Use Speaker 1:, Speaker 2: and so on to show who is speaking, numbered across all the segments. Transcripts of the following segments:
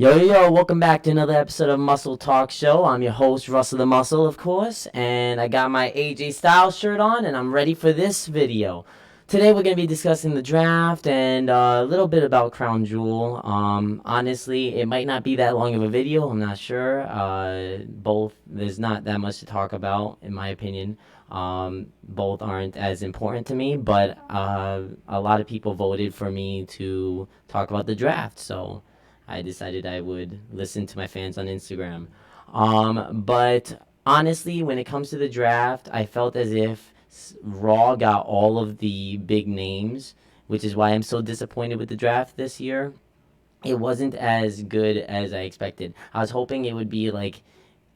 Speaker 1: Yo, welcome back to another episode of Muscle Talk Show. I'm your host, Russell the Muscle, of course, and I got my AJ Styles shirt on, and I'm ready for this video. Today, we're going to be discussing the draft and a little bit about Crown Jewel. Honestly, it might not be that long of a video, I'm not sure. There's not that much to talk about, in my opinion. Both aren't as important to me, but a lot of people voted for me to talk about the draft, so I decided I would listen to my fans on Instagram. But honestly, when it comes to the draft, I felt as if Raw got all of the big names, which is why I'm so disappointed with the draft this year. It wasn't as good as I expected. I was hoping it would be like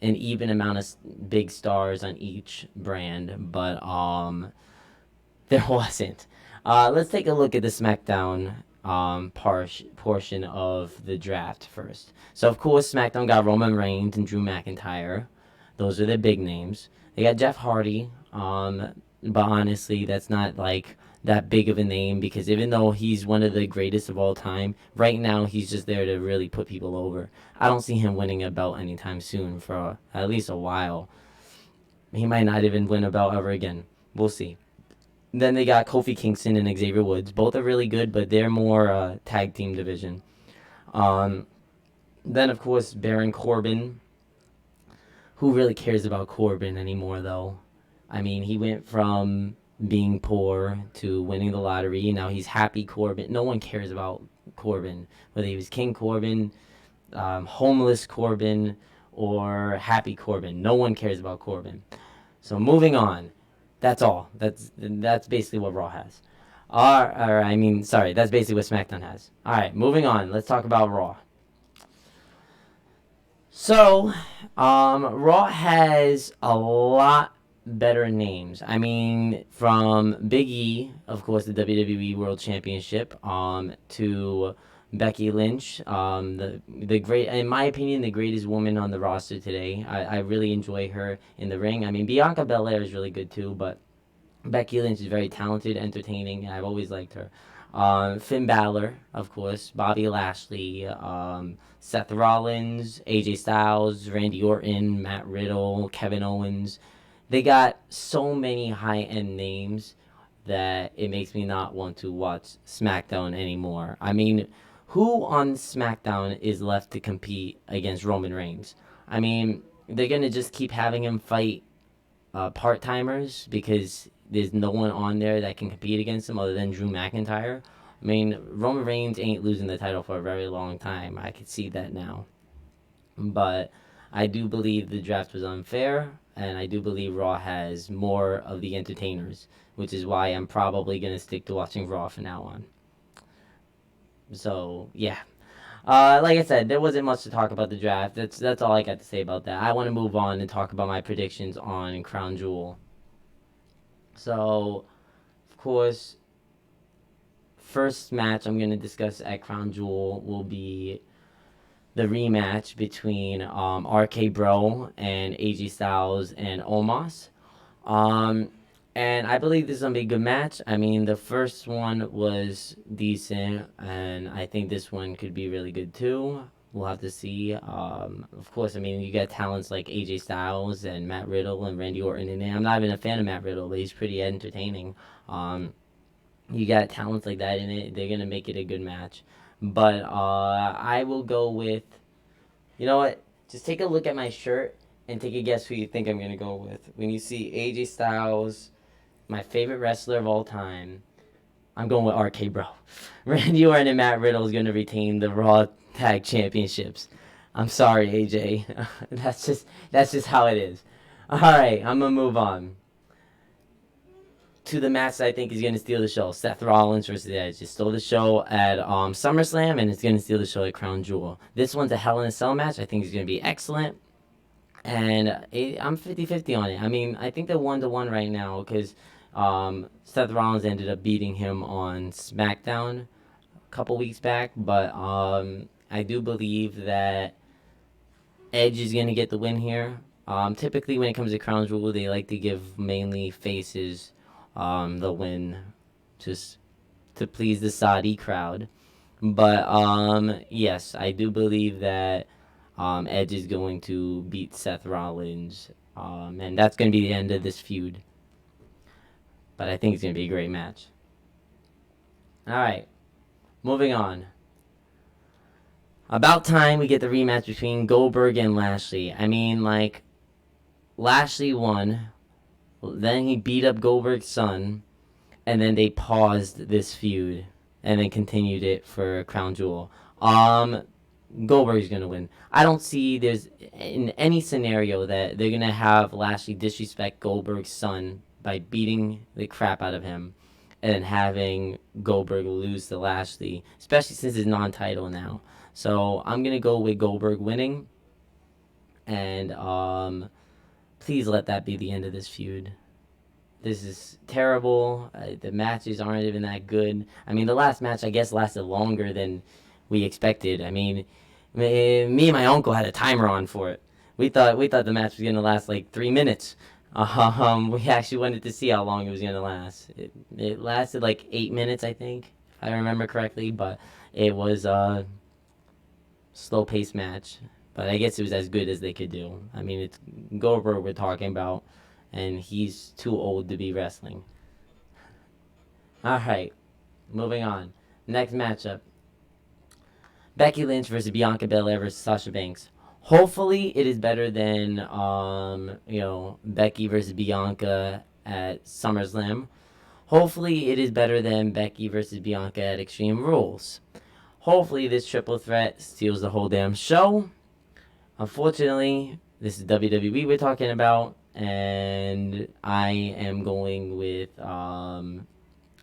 Speaker 1: an even amount of big stars on each brand, but there wasn't. Let's take a look at the SmackDown portion of the draft first. So, of course, SmackDown got Roman Reigns and Drew McIntyre. Those are the big names. They got Jeff Hardy, but honestly, that's not like that big of a name because even though he's one of the greatest of all time, right now he's just there to really put people over. I don't see him winning a belt anytime soon for at least a while. He might not even win a belt ever again. We'll see. Then they got Kofi Kingston and Xavier Woods. Both are really good, but they're more tag team division. Um, then, of course, Baron Corbin. Who really cares about Corbin anymore, though? I mean, he went from being poor to winning the lottery. Now he's happy Corbin. No one cares about Corbin. Whether he was King Corbin, homeless Corbin, or happy Corbin. No one cares about Corbin. So moving on. That's all. That's basically what Raw has. That's basically what SmackDown has. All right, moving on. Let's talk about Raw. So, Raw has a lot better names. I mean, from Big E, of course, the WWE World Championship, to Becky Lynch, the great, in my opinion, the greatest woman on the roster today. I really enjoy her in the ring. I mean, Bianca Belair is really good too, but Becky Lynch is very talented, entertaining, and I've always liked her. Finn Balor, of course, Bobby Lashley, Seth Rollins, AJ Styles, Randy Orton, Matt Riddle, Kevin Owens. They got so many high-end names that it makes me not want to watch SmackDown anymore. I mean, who on SmackDown is left to compete against Roman Reigns? I mean, they're going to just keep having him fight part-timers because there's no one on there that can compete against him other than Drew McIntyre. I mean, Roman Reigns ain't losing the title for a very long time. I could see that now. But I do believe the draft was unfair, and I do believe Raw has more of the entertainers, which is why I'm probably going to stick to watching Raw from now on. So, yeah. Like I said, there wasn't much to talk about the draft. That's all I got to say about that. I want to move on and talk about my predictions on Crown Jewel. So, of course, first match I'm going to discuss at Crown Jewel will be the rematch between RK Bro and AJ Styles and Omos. And I believe this is going to be a good match. I mean, the first one was decent, and I think this one could be really good too. We'll have to see. Of course, I mean, you got talents like AJ Styles and Matt Riddle and Randy Orton in there. I'm not even a fan of Matt Riddle, but he's pretty entertaining. You got talents like that in it. They're going to make it a good match. But I will go with, you know what? Just take a look at my shirt and take a guess who you think I'm going to go with. When you see AJ Styles, my favorite wrestler of all time, I'm going with RK Bro. Randy Orton and Matt Riddle is going to retain the Raw Tag Championships. I'm sorry, AJ. that's just how it is. All right, I'm going to move on to the match that I think is going to steal the show. Seth Rollins versus Edge. It stole the show at SummerSlam, and it's going to steal the show at Crown Jewel. This one's a Hell in a Cell match. I think it's going to be excellent. And I'm 50-50 on it. I mean, I think they're 1-1 right now because Seth Rollins ended up beating him on SmackDown a couple weeks back. But I do believe that Edge is going to get the win here. Typically, when it comes to Crown Jewel, they like to give mainly faces the win just to please the Saudi crowd. But yes, I do believe that Edge is going to beat Seth Rollins, and that's going to be the end of this feud. But I think it's going to be a great match. All right, moving on. About time we get the rematch between Goldberg and Lashley. I mean, like, Lashley won, then he beat up Goldberg's son, and then they paused this feud and then continued it for Crown Jewel. Goldberg's gonna win. I don't see there's in any scenario that they're gonna have Lashley disrespect Goldberg's son by beating the crap out of him and then having Goldberg lose to Lashley, especially since it's non-title now. So I'm gonna go with Goldberg winning, and please let that be the end of this feud. This is terrible. The matches aren't even that good. I mean, the last match I guess lasted longer than we expected. I mean, me and my uncle had a timer on for it. We thought the match was gonna last like 3 minutes. We actually wanted to see how long it was gonna last. It lasted like 8 minutes, I think, if I remember correctly. But it was a slow paced match. But I guess it was as good as they could do. I mean, it's Goldberg we're talking about, and he's too old to be wrestling. All right, moving on. Next matchup: Becky Lynch versus Bianca Belair versus Sasha Banks. Hopefully, it is better than Becky versus Bianca at SummerSlam. Hopefully, it is better than Becky versus Bianca at Extreme Rules. Hopefully, this triple threat steals the whole damn show. Unfortunately, this is WWE we're talking about, and I am going with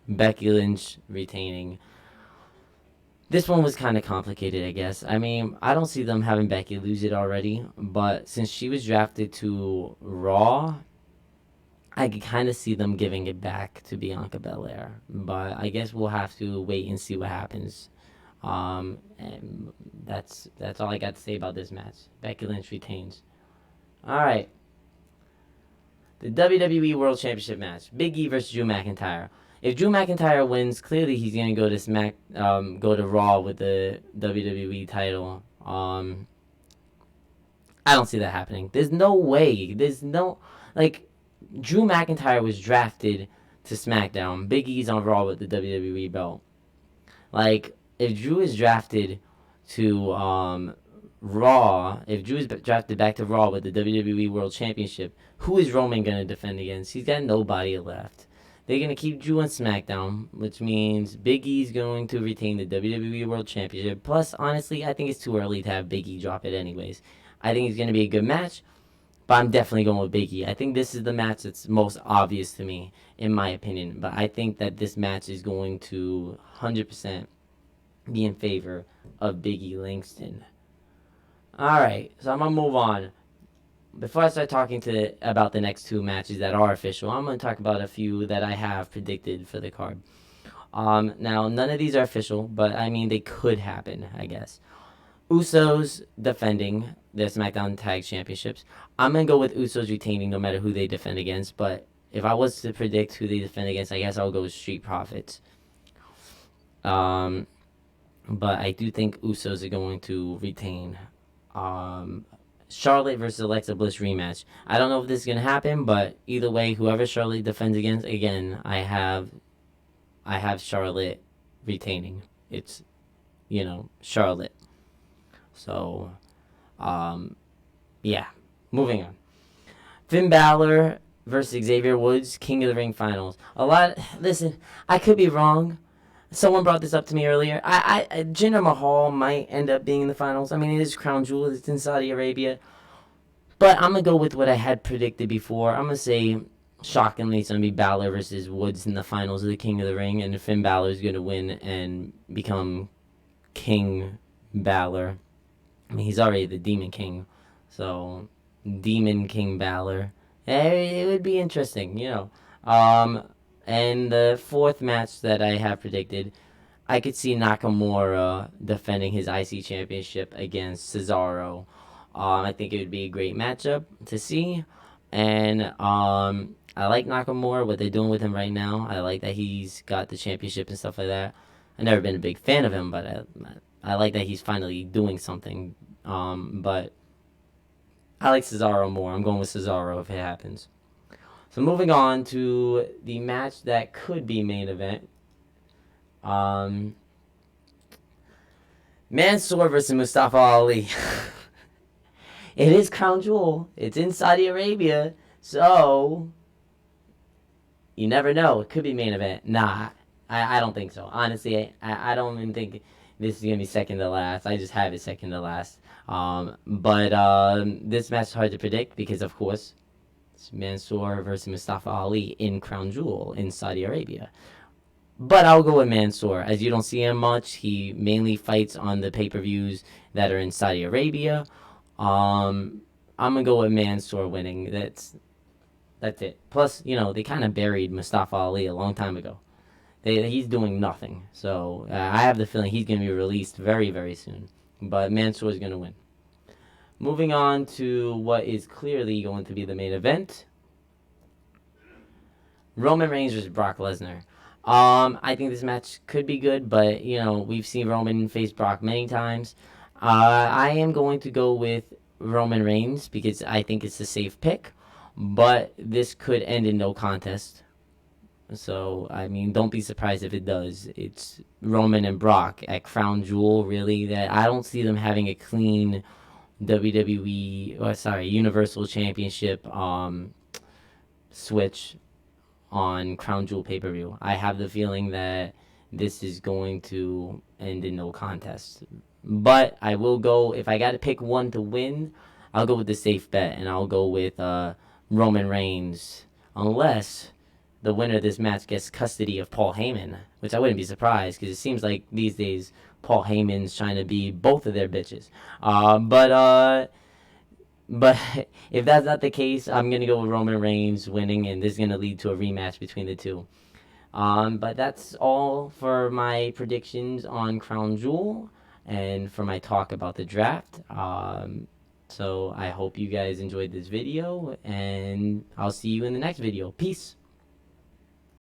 Speaker 1: Becky Lynch retaining. This one was kind of complicated, I guess. I mean, I don't see them having Becky lose it already, but since she was drafted to Raw, I could kind of see them giving it back to Bianca Belair. But I guess we'll have to wait and see what happens. And that's all I got to say about this match. Becky Lynch retains. All right, the WWE World Championship match: Big E versus Drew McIntyre. If Drew McIntyre wins, clearly he's gonna go to Raw with the WWE title. I don't see that happening. There's no way. There's no like Drew McIntyre was drafted to SmackDown. Big E's on Raw with the WWE belt. Like, if Drew is drafted to Raw, if Drew is drafted back to Raw with the WWE World Championship, who is Roman going to defend against? He's got nobody left. They're going to keep Drew on SmackDown, which means Big E's going to retain the WWE World Championship. Plus, honestly, I think it's too early to have Big E drop it anyways. I think it's going to be a good match, but I'm definitely going with Big E. I think this is the match that's most obvious to me, in my opinion. But I think that this match is going to 100% be in favor of Big E Langston. Alright, so I'm going to move on. Before I start talking about the next two matches that are official, I'm going to talk about a few that I have predicted for the card. Now, none of these are official, but I mean, they could happen, I guess. Usos defending their SmackDown Tag Championships. I'm going to go with Usos retaining no matter who they defend against, but if I was to predict who they defend against, I guess I'll go with Street Profits. But I do think Usos are going to retain. Charlotte versus Alexa Bliss rematch. I don't know if this is going to happen, but either way, whoever Charlotte defends against, again, I have Charlotte retaining. It's, Charlotte. So, yeah. Moving on. Finn Balor versus Xavier Woods, King of the Ring finals. Listen, I could be wrong. Someone brought this up to me earlier. Jinder Mahal might end up being in the finals. I mean, it is Crown Jewel. It's in Saudi Arabia. But I'm going to go with what I had predicted before. I'm going to say, shockingly, it's going to be Balor versus Woods in the finals of the King of the Ring. And Finn Balor is going to win and become King Balor. I mean, he's already the Demon King. So, Demon King Balor. It would be interesting, And the fourth match that I have predicted, I could see Nakamura defending his IC championship against Cesaro. I think it would be a great matchup to see. And I like Nakamura, what they're doing with him right now. I like that he's got the championship and stuff like that. I've never been a big fan of him, but I like that he's finally doing something. But I like Cesaro more. I'm going with Cesaro if it happens. So moving on to the match that could be main event. Um, Mansoor versus Mustafa Ali. It is Crown Jewel. It's in Saudi Arabia. So, you never know. It could be main event. Nah, I don't think so. Honestly, I don't even think this is going to be second to last. I just have it second to last. But this match is hard to predict because, of course, it's Mansoor versus Mustafa Ali in Crown Jewel in Saudi Arabia. But I'll go with Mansoor, as you don't see him much. He mainly fights on the pay-per-views that are in Saudi Arabia. I'm gonna go with Mansoor winning. That's it. Plus, they kind of buried Mustafa Ali a long time ago. He's doing nothing. So I have the feeling he's gonna be released very, very soon. But Mansoor is gonna win. Moving on to what is clearly going to be the main event. Roman Reigns versus Brock Lesnar. I think this match could be good, but we've seen Roman face Brock many times. I am going to go with Roman Reigns because I think it's a safe pick, but this could end in no contest. So I mean, don't be surprised if it does. It's Roman and Brock at Crown Jewel. Really, that I don't see them having a clean WWE, or sorry, Universal Championship switch on Crown Jewel pay-per-view. I have the feeling that this is going to end in no contest. But I will go, if I got to pick one to win, I'll go with the safe bet, and I'll go with Roman Reigns, unless the winner of this match gets custody of Paul Heyman, which I wouldn't be surprised, because it seems like these days Paul Heyman's trying to be both of their bitches. But if that's not the case, I'm going to go with Roman Reigns winning, and this is going to lead to a rematch between the two. But that's all for my predictions on Crown Jewel and for my talk about the draft. So I hope you guys enjoyed this video, and I'll see you in the next video. Peace.